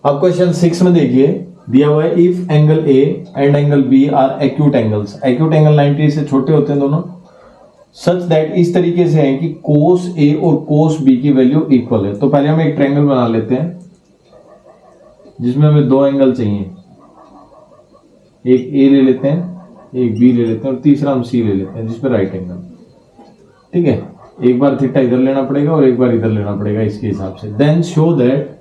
अब क्वेश्चन 6 में देखिए, दिया हुआ है if angle A and angle B are acute angles, acute angle 90 से छोटे होते हैं दोनों, सच दैट इस तरीके से है कि कोस ए और कोस बी की वैल्यू इक्वल है। तो पहले हम एक ट्रायंगल बना लेते हैं जिसमें हमें दो एंगल चाहिए, एक ए ले लेते हैं, एक बी ले लेते हैं और तीसरा हम सी ले लेते हैं जिसपे राइट एंगल। ठीक है, एक बार थीटा इधर लेना पड़ेगा और एक बार इधर लेना पड़ेगा इसके हिसाब से। देन शो दैट,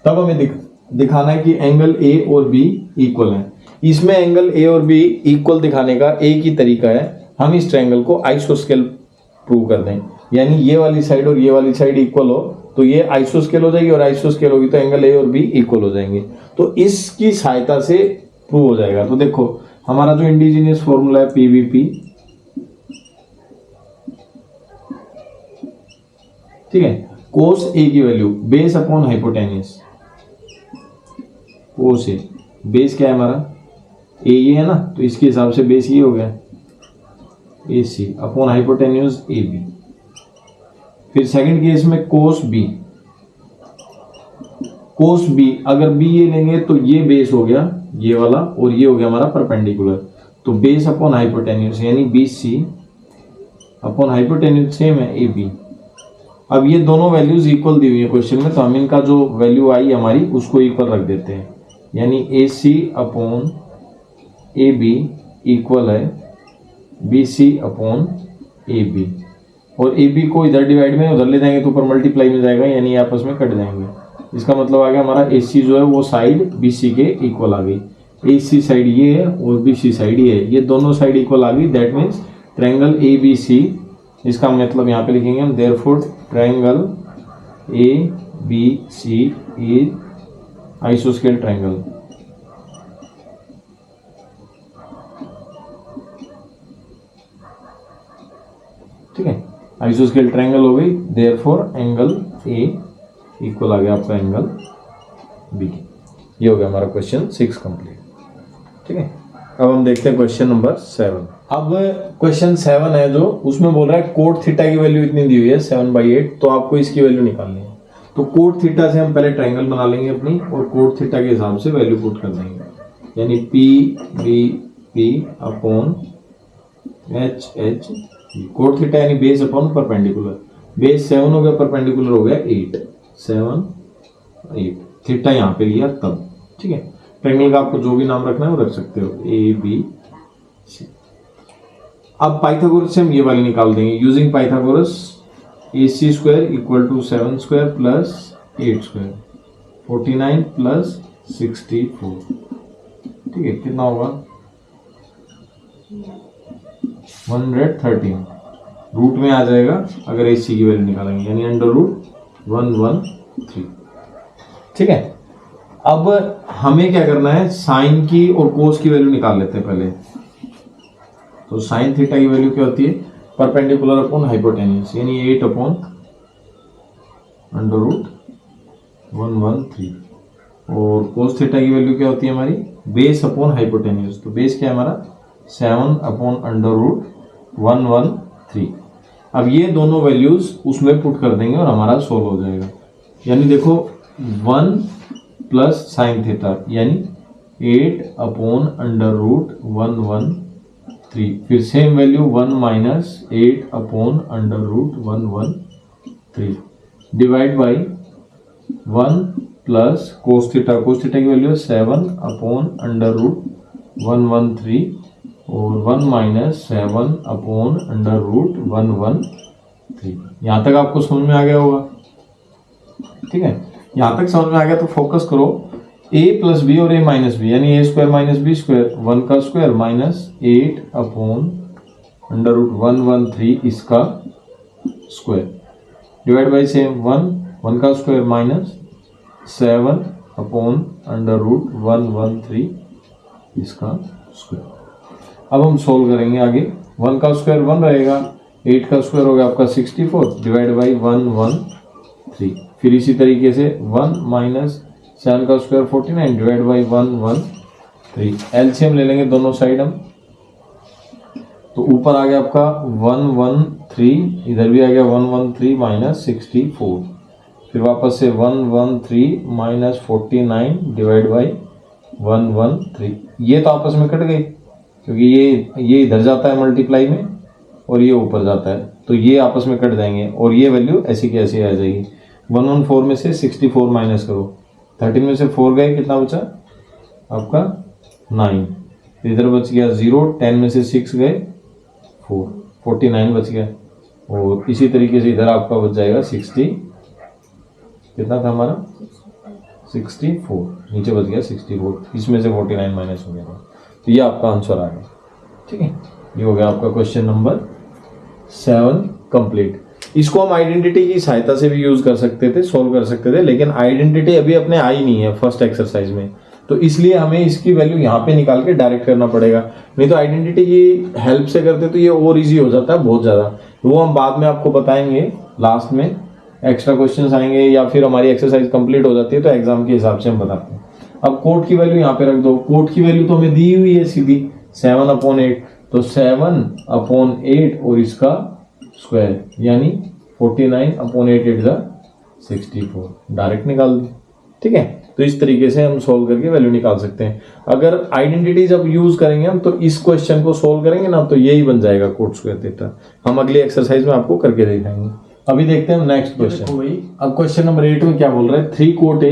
तब हमें दिखाना है कि एंगल ए और बी इक्वल है। इसमें एंगल ए और बी इक्वल दिखाने का एक ही तरीका है, हम इस ट्रायंगल को आइसोस्केल प्रूव कर दें, यानी ये वाली साइड और ये वाली साइड इक्वल हो तो ये आइसोस्केल हो जाएगी और आइसोस्केल होगी तो एंगल ए और बी इक्वल हो जाएंगे। तो इसकी सहायता से प्रूव हो जाएगा। तो देखो हमारा जो इंडिजीनियस फॉर्मूला है पीवीपी, ठीक है, कोस ए की वैल्यू बेस अपॉन हाइपोटेन्यूस, कोस ए बेस क्या है हमारा ए ये है ना, तो इसके हिसाब से बेस ये हो गया ए C upon hypotenuse A B. फिर सेकंड केस में कोस बी, कोस बी अगर बी ये लेंगे तो ये बेस हो गया ये वाला और ये हो गया हमारा परपेंडिकुलर, तो बेस अपॉन हाइपोटेन्यूस यानी B C upon hypotenuse same है ए बी। अब ये दोनों वैल्यूज इक्वल दी हुई है क्वेश्चन में, तो हम इनका जो वैल्यू आई हमारी उसको इक्वल रख देते हैं, यानी A C upon A B equal है B C upon A B, और ए बी को इधर डिवाइड में उधर ले जाएंगे तो ऊपर मल्टीप्लाई में जाएगा यानी आपस में कट जाएंगे। इसका मतलब आ गया हमारा ए सी जो है वो साइड बी सी के इक्वल आ गई, ए सी साइड ये है और बी सी साइड ये है, ये दोनों साइड इक्वल आ गई। That means triangle A B C, इसका मतलब यहाँ पे लिखेंगे हम therefore triangle A B C is आइसोस्केल ट्रायंगल। ठीक है, आइसोस्केल ट्रायंगल हो गई, देयरफॉर एंगल ए इक्वल आ गया आपका एंगल बी। ये हो गया हमारा क्वेश्चन 6 कंप्लीट। ठीक है, अब हम देखते हैं क्वेश्चन नंबर 7। अब क्वेश्चन 7 है जो उसमें बोल रहा है कोट थीटा की वैल्यू इतनी दी हुई है 7/8, तो आपको इसकी वैल्यू निकालनी है। तो कोट थीटा से हम पहले ट्रायंगल बना लेंगे अपनी और कोट थीटा के हिसाब से वैल्यू पुट कर देंगे, यानी P B P upon H H, cot theta यानी बेस अपॉन परपेंडिकुलर, बेस 7 हो गया, परपेंडिकुलर हो गया 8, 7 8, थीटा यहाँ पे लिया तब। ठीक है, ट्रायंगल का आपको जो भी नाम रखना है वो रख सकते हो, ए बी सी। अब पाइथागोरस से हम ये वाली निकाल देंगे using Pythagoras, A C square equal to 7 square plus 8 square 49 plus 64। ठीक है, कितना होगा 113, रूट में आ जाएगा अगर ए सी की वैल्यू निकालेंगे, यानी √113। ठीक है, अब हमें क्या करना है, साइन की और कोस की वैल्यू निकाल लेते हैं पहले। तो साइन थीटा की वैल्यू क्या होती है, परपेंडिकुलर अपॉन हाइपोटेन्यूस, यानी 8 अपॉन √113, और कोस थीटा की वैल्यू क्या होती है हमारी, बेस अपॉन हाइपोटेन्यूस, तो बेस क्या है हमारा 7 अपॉन √113। अब ये दोनों वैल्यूज उसमें पुट कर देंगे और हमारा सोल्व हो जाएगा, यानी देखो 1 प्लस साइन थीटा यानी 8 अपॉन √113, फिर same value 1 minus 8 upon √113 divide by 1 plus cos theta, cos theta की वैल्यू 7 अपॉन √113 और 1 माइनस 7 अपॉन √113। यहाँ तक आपको समझ में आ गया होगा। ठीक है, यहाँ तक समझ में आ गया तो फोकस करो, a प्लस बी और a माइनस बी, यानी a square minus B square, 1 का स्क्वायर माइनस 8 अपॉन √113 इसका स्क्वायर डिवाइड बाई सेम 1 का स्क्वायर माइनस 7 अपॉन √113 इसका स्क्वायर। अब हम सोल्व करेंगे आगे, 1 का स्क्वायर 1 रहेगा, 8 का स्क्वायर होगा आपका 64 डिवाइड बाई 113, फिर इसी तरीके से 1 माइनस 7 का स्क्वायर 49 डिवाइड बाई 113, एलसीएम ले लेंगे दोनों साइड हम, तो ऊपर आ गया आपका 113, इधर भी आ गया 113 माइनस 64, फिर वापस से 113 माइनस 49 डिवाइड बाई 113, ये तो आपस में कट गई क्योंकि ये इधर जाता है मल्टीप्लाई में और ये ऊपर जाता है, तो ये आपस में कट जाएंगे और ये वैल्यू ऐसी की ऐसी आ जाएगी। 114 में से 64 माइनस करो, 13 में से 4 गए, कितना बचा आपका 9, इधर बच गया 0, 10 में से 6 गए 4, 49 बच गया। और इसी तरीके से इधर आपका बच जाएगा 60, कितना था हमारा 64, नीचे बच गया 64, इसमें से 49 माइनस हो गया था, तो ये आपका आंसर आ गया। ठीक है, ये हो गया आपका क्वेश्चन नंबर 7 कंप्लीट। इसको हम आइडेंटिटी की सहायता से भी यूज कर सकते थे, सोल्व कर सकते थे, लेकिन आइडेंटिटी अभी अपने आई नहीं है फर्स्ट एक्सरसाइज में, तो इसलिए हमें इसकी वैल्यू यहाँ पे निकाल के डायरेक्ट करना पड़ेगा। नहीं तो आइडेंटिटी की हेल्प से करते तो ये और इजी हो जाता है बहुत ज़्यादा, वो हम बाद में आपको बताएंगे, लास्ट में एक्स्ट्रा क्वेश्चंस आएंगे या फिर हमारी एक्सरसाइज कंप्लीट हो जाती है तो एग्जाम के हिसाब से हम बताते हैं। अब कोट की वैल्यू यहाँ पे रख दो, कोट की वैल्यू तो हमें दी हुई है सीधी 7/8, तो 7/8 और इसका स्क्वायर यानी 49/8 64, डायरेक्ट निकाल दी। ठीक है, तो इस तरीके से हम सोल्व करके वैल्यू निकाल सकते हैं। अगर आइडेंटिटी जब यूज करेंगे हम, तो इस क्वेश्चन को सोल्व करेंगे ना, तो यही बन जाएगा कोट स्क्वायर थीटा। हम अगली एक्सरसाइज में आपको करके दिखाएंगे। अभी देखते हैं नेक्स्ट क्वेश्चन। अब क्वेश्चन नंबर 8 में क्या बोल रहा है, 3 कोट A =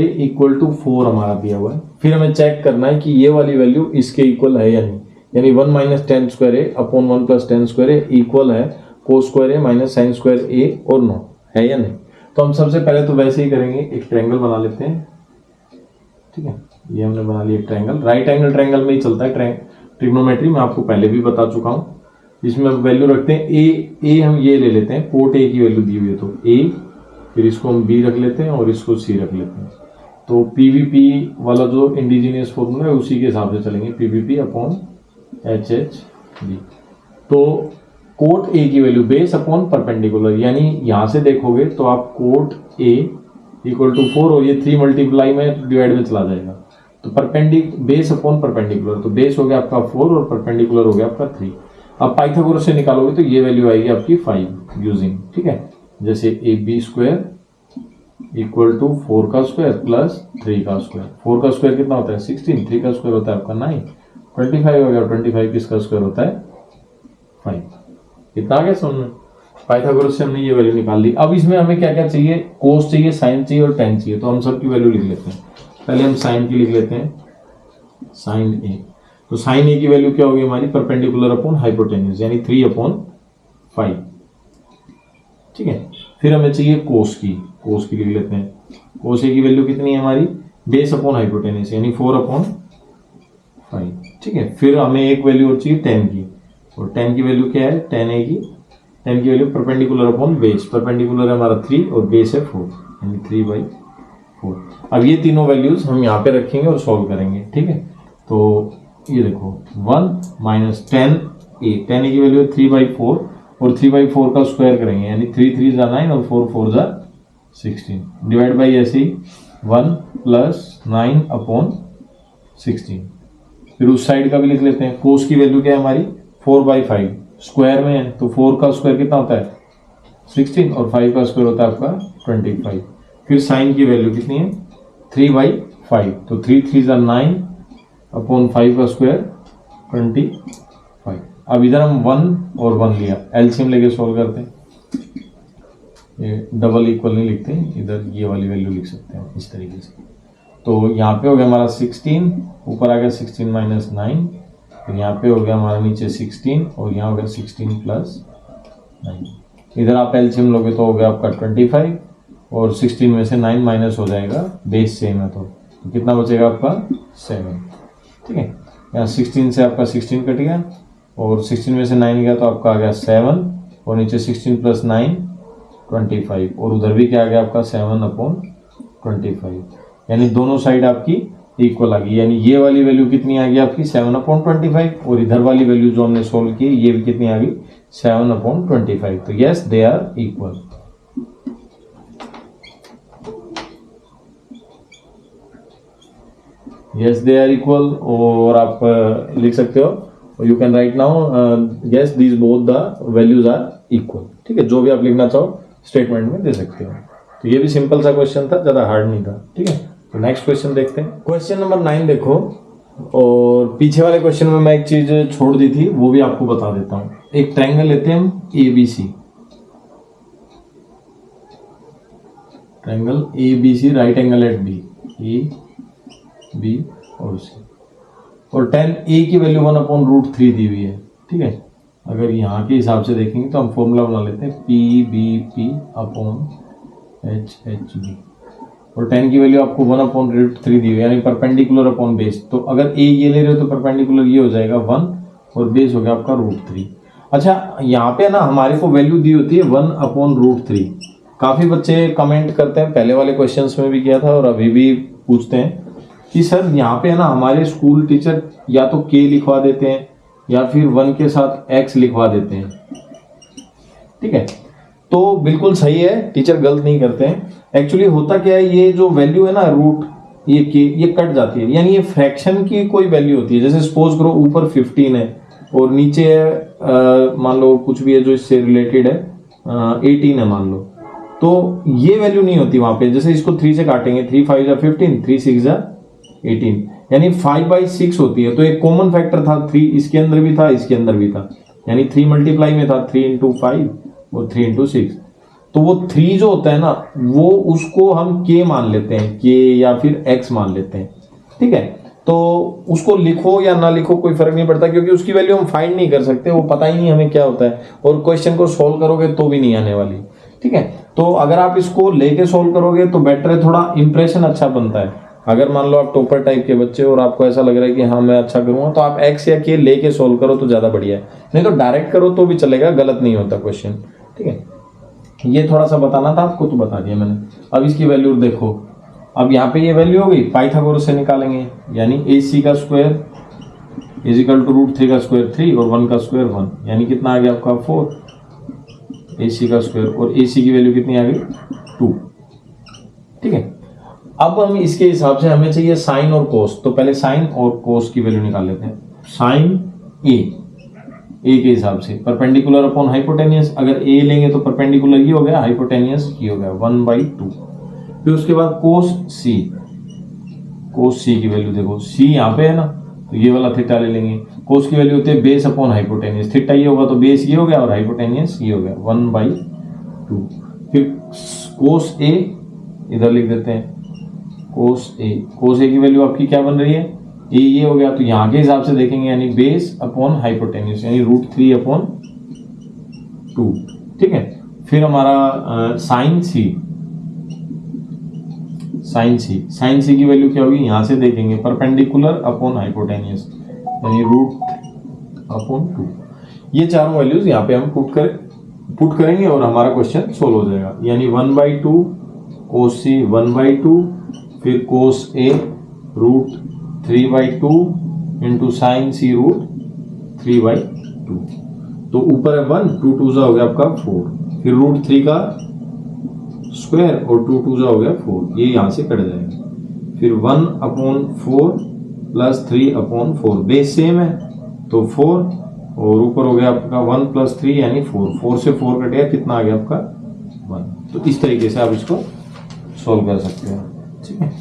4 हमारा दिया हुआ है। फिर हमें चेक करना है कि ये वाली वैल्यू इसके इक्वल है या नहीं, यानी 1 - 10² A/1 + 10² A इक्वल है cos square A - sin square A और नो, है या नहीं। तो हम सबसे पहले तो वैसे ही करेंगे, एक ट्रायंगल बना लेते हैं। ठीक है, ये हमने बना लिया ट्रायंगल, राइट एंगल ट्रायंगल में ही चलता है ट्रिग्नोमेट्री, मैं आपको पहले भी बता चुका हूँ। इसमें वैल्यू रखते हैं ए, हम ये ले लेते हैं, कोट A की वैल्यू दी हुई है तो A, फिर इसको हम B रख लेते हैं और इसको C रख लेते हैं। तो PVP वाला जो इंडिजीनियस फॉर्मूला है उसी के हिसाब से चलेंगे, PVP/HHB। तो कोट A की वैल्यू बेस अपॉन परपेंडिकुलर, यानी यहां से देखोगे तो आप कोट A = 4 और ये 3 मल्टीप्लाई में डिवाइड में चला जाएगा, तो बेस अपॉन परपेंडिकुलर, तो बेस हो गया आपका 4 और परपेंडिकुलर हो गया आपका 3। अब पाइथागोरस से निकालोगे तो ये वैल्यू आएगी आपकी 5 यूजिंग, ठीक है, जैसे AB² = 4 का स्क्वायर प्लस 3 का स्क्वायर। 4 का स्क्वायर कितना होता है 16, 3 का स्क्वायर होता है आपका 9, 25 हो गया, 25 किसका स्क्वायर होता है 5। कितना आ गया समझ में, पाइथागोरस से हमने ये वैल्यू निकाल ली। अब इसमें हमें क्या क्या चाहिए, कोस चाहिए, साइन चाहिए और टेन चाहिए, तो हम सबकी वैल्यू लिख लेते हैं। पहले हम साइन की लिख लेते हैं, साइन A, तो साइन A की वैल्यू क्या होगी हमारी, परपेंडिकुलर अपॉन हाइपोटेन्यूज, यानी 3/5। ठीक है, फिर हमें चाहिए कोस की लिख लेते हैं। कोस A की वैल्यू कितनी है हमारी, बेस अपॉन हाइपोटेन्यूज, यानी 4/5। ठीक है, फिर हमें एक वैल्यू और चाहिए टेन की, और टेन की वैल्यू क्या है, टेन की value perpendicular upon base, perpendicular है हमारा 3 और बेस है 4, यानी 3/4। अब ये तीनों वैल्यूज हम यहाँ पे रखेंगे और सॉल्व करेंगे। ठीक है, तो ये देखो 1 - 10A, 10A की वैल्यू 3/4 और 3/4 का स्क्वायर करेंगे, यानी 3 3 = 9 और 4 4 = 16, डिवाइड बाई ऐसे ही 1 + 9/16। फिर उस साइड का भी लिख लेते हैं। कोस की वैल्यू क्या है हमारी 4/5, स्क्वायर में है तो 4 का स्क्वायर कितना होता है 16 और 5 का स्क्वायर होता है आपका 25। फिर साइन की वैल्यू कितनी है 3/5, तो 3 3 = 9/5 का स्क्वायर 25। अब इधर हम 1 और 1 लिया, एलसीएम लेके सोल्व करते हैं। ये डबल इक्वल नहीं लिखते, इधर ये वाली वैल्यू लिख सकते हैं इस तरीके से। तो यहाँ पे हो गया हमारा 16, ऊपर आ गया 16 - 9, फिर यहाँ पे हो गया हमारा नीचे 16 और यहाँ हो गया 16 + 9। इधर आप एलसीएम लोगे तो हो गया आपका 25 और 16 में से 9 माइनस हो जाएगा, बेस सेम है तो कितना बचेगा आपका 7। ठीक है, यहाँ 16 से आपका 16 कट गया और 16 में से 9 गया तो आपका आ गया 7 और नीचे 16 + 9 25 और उधर भी क्या आ गया आपका 7/25, यानी दोनों साइड आपकी इक्वल आ गई, यानी ये वाली वैल्यू कितनी आ गई आपकी 7/25 और इधर वाली वैल्यू जो हमने सोल्व की ये भी कितनी आ गई 7/25। तो yes they are equal. Yes they are equal, और आप लिख सकते हो you can write now yes these both the values are equal. ठीक है, जो भी आप लिखना चाहो स्टेटमेंट में दे सकते हो। तो ये भी सिंपल सा क्वेश्चन था, ज़्यादा हार्ड नहीं था। ठीक है, तो नेक्स्ट क्वेश्चन देखते हैं। क्वेश्चन नंबर 9 देखो, और पीछे वाले क्वेश्चन में मैं एक चीज छोड़ दी थी, वो भी आपको बता देता हूं। एक ट्रायंगल लेते हैं हम ABC, triangle ABC, right angle at B, A B और C, और tan A की वैल्यू 1/√3 दी हुई है। ठीक है, अगर यहाँ के हिसाब से देखेंगे तो हम फॉर्मूला बना लेते हैं PBP/HHB, और tan की वैल्यू आपको 1/√3 दी हुई है, यानी परपेंडिकुलर अपॉन बेस। तो अगर a ये ले रहे हो तो परपेंडिकुलर ये हो जाएगा 1 और बेस हो गया आपका √3। अच्छा, यहाँ पे ना हमारे को वैल्यू दी होती है 1/√3। काफी बच्चे कमेंट करते हैं, पहले वाले क्वेश्चंस में भी किया था और अभी भी पूछते हैं कि सर यहाँ पे ना हमारे स्कूल टीचर या तो k लिखवा देते हैं या फिर 1 के साथ x लिखवा देते हैं। ठीक है, तो बिल्कुल सही है, टीचर गलत नहीं करते हैं। एक्चुअली होता क्या है, ये जो वैल्यू है ना रूट, ये के ये कट जाती है, यानी ये फ्रैक्शन की कोई वैल्यू होती है। जैसे सपोज करो ऊपर 15 है और नीचे है मान लो कुछ भी है जो इससे रिलेटेड है 18 है मान लो, तो ये वैल्यू नहीं होती वहां पे। जैसे इसको 3 से काटेंगे, 3 5 जा 15, 3 6 जा 18, यानी 5/6 होती है। तो एक कॉमन फैक्टर था 3, इसके अंदर भी था इसके अंदर भी था, यानी 3 मल्टीप्लाई में था, 3 × 5 और 3 × 6। तो वो 3 जो होता है ना, वो उसको हम k मान लेते हैं, k या फिर x मान लेते हैं। ठीक है, तो उसको लिखो या ना लिखो कोई फर्क नहीं पड़ता, क्योंकि उसकी वैल्यू हम फाइंड नहीं कर सकते, वो पता ही नहीं हमें क्या होता है, और क्वेश्चन को सोल्व करोगे तो भी नहीं आने वाली। ठीक है, तो अगर आप इसको लेके सोल्व करोगे तो बेटर है, थोड़ा इंप्रेशन अच्छा बनता है। अगर मान लो आप टॉपर टाइप के बच्चे और आपको ऐसा लग रहा है कि हाँ मैं अच्छा करूंगा, तो आप x या k लेके सोल्व करो तो ज्यादा बढ़िया है, नहीं तो डायरेक्ट करो तो भी चलेगा, गलत नहीं होता क्वेश्चन। ठीक है, ये थोड़ा सा बताना था आपको तो बता दिया मैंने। अब इसकी वैल्यू देखो, अब यहाँ पे ये वैल्यू हो गई, पाइथागोरस से निकालेंगे, यानी AC का स्क्वायर इजिकल टू √3 का स्क्वायर 3 और 1 का स्क्वायर 1, यानी कितना आ गया आपका 4 AC का स्क्वायर, और AC की वैल्यू कितनी आ गई 2। ठीक है, अब हम इसके हिसाब से हमें चाहिए साइन और कोस, तो पहले साइन और कोस की वैल्यू निकाल लेते हैं। साइन ए के हिसाब से परपेंडिकुलर अपॉन हाइपोटेनियस, अगर a लेंगे तो परपेंडिकुलर ये हो गया, हाइपोटेनियस ये हो गया 1/2। फिर उसके बाद कोस c, कोस c की वैल्यू देखो, c यहाँ पे है ना, तो ये वाला थीटा ले लेंगे। कोस की वैल्यू होती है बेस अपॉन हाइपोटेनियस, थीटा ये होगा तो बेस ये हो गया और हाइपोटेनियस ये हो गया 1/2। फिर कोस a इधर लिख देते हैं, कोस a की वैल्यू आपकी क्या बन रही है, a ये हो गया, तो यहाँ के हिसाब से देखेंगे, यानी बेस अपॉन हाइपोटेन्यूस, यानी √3/2। ठीक है, फिर हमारा साइन सी की वैल्यू क्या होगी, यहाँ से देखेंगे परपेंडिकुलर अपॉन हाइपोटेन्यूस, यानी √2। ये चारों वैल्यूज यहाँ पे हम पुट करेंगे और हमारा क्वेश्चन सोल्व हो जाएगा। यानी 1/2 कोस c 1/2, फिर कोस a √3/2 इंटू साइन c √3/2। तो ऊपर है 1, 2 2 हो गया आपका 4, फिर √3 का स्क्वायर और 2 2 हो गया 4, ये यहाँ से कट जाएगा। फिर 1/4 प्लस 3/4, बेस सेम है तो 4, और ऊपर हो गया आपका 1 + 3 यानी 4 से 4 कट गया, कितना आ गया आपका 1। तो इस तरीके से आप इसको सोल्व कर सकते हो। ठीक है,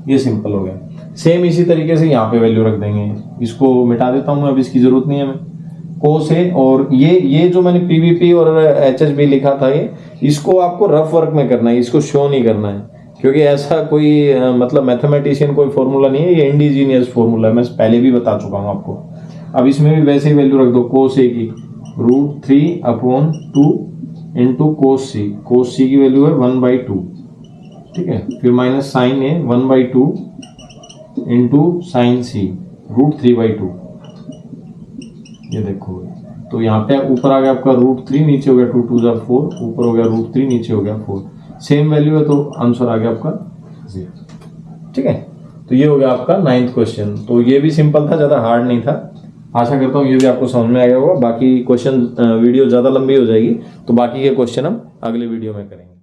ये सिंपल हो गया। सेम इसी तरीके से यहाँ पे वैल्यू रख देंगे, इसको मिटा देता हूँ मैं, अब इसकी जरूरत नहीं है हमें। कोस है, और ये जो मैंने PVP और HHB लिखा था, ये इसको आपको रफ वर्क में करना है, इसको शो नहीं करना है, क्योंकि ऐसा कोई मतलब मैथमेटिशियन कोई फॉर्मूला नहीं है, ये इंडिजीनियस फॉर्मूला है, मैं पहले भी बता चुका हूँ आपको। अब इसमें भी वैसे ही वैल्यू रख दो, कोस ए की √3/2 इंटू कोस c की वैल्यू है 1/2। ठीक है, फिर माइनस साइन ए 1/2 इंटू साइन c √3/2। ये देखो, तो यहाँ पे ऊपर आ गया आपका √3, नीचे हो गया 2 2 4, ऊपर हो गया √3, नीचे हो गया 4, सेम वैल्यू है तो आंसर आ गया आपका 0। ठीक है, तो ये हो गया आपका 9th क्वेश्चन। तो ये भी सिंपल था, ज़्यादा हार्ड नहीं था। आशा करता हूँ ये भी आपको समझ में आ गया होगा। बाकी क्वेश्चन वीडियो ज़्यादा लंबी हो जाएगी, तो बाकी के क्वेश्चन हम अगले वीडियो में करेंगे।